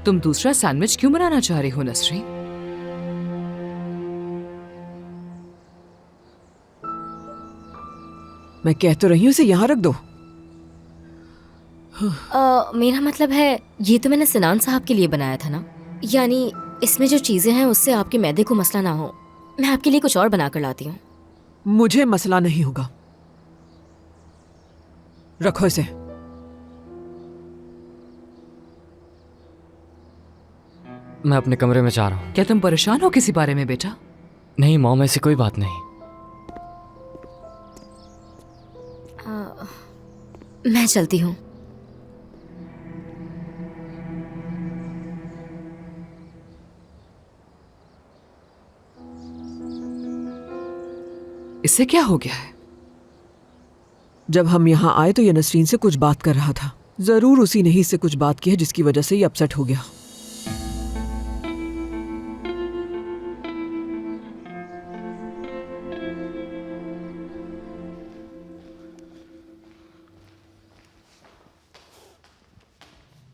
तुम दूसरा सैंडविच क्यों बनाना चाह रही हो नसरीन? मैं कह तो रही हूँ इसे यहाँ रख दो। मेरा मतलब है ये तो मैंने सिनान साहब के लिए बनाया था ना, यानी इसमें जो चीजें हैं उससे आपके मैदे को मसला ना हो। मैं आपके लिए कुछ और बना कर लाती हूँ। मुझे मसला नहीं होगा, रखो इसे। मैं अपने कमरे में जा रहा हूँ। क्या तुम परेशान हो किसी बारे में बेटा? नहीं मॉम, ऐसी कोई बात नहीं। मैं चलती हूँ। इससे क्या हो गया है? जब हम यहाँ आए तो ये नसरीन से कुछ बात कर रहा था। जरूर उसी ने ही इससे कुछ बात की है जिसकी वजह से ये अपसेट हो गया।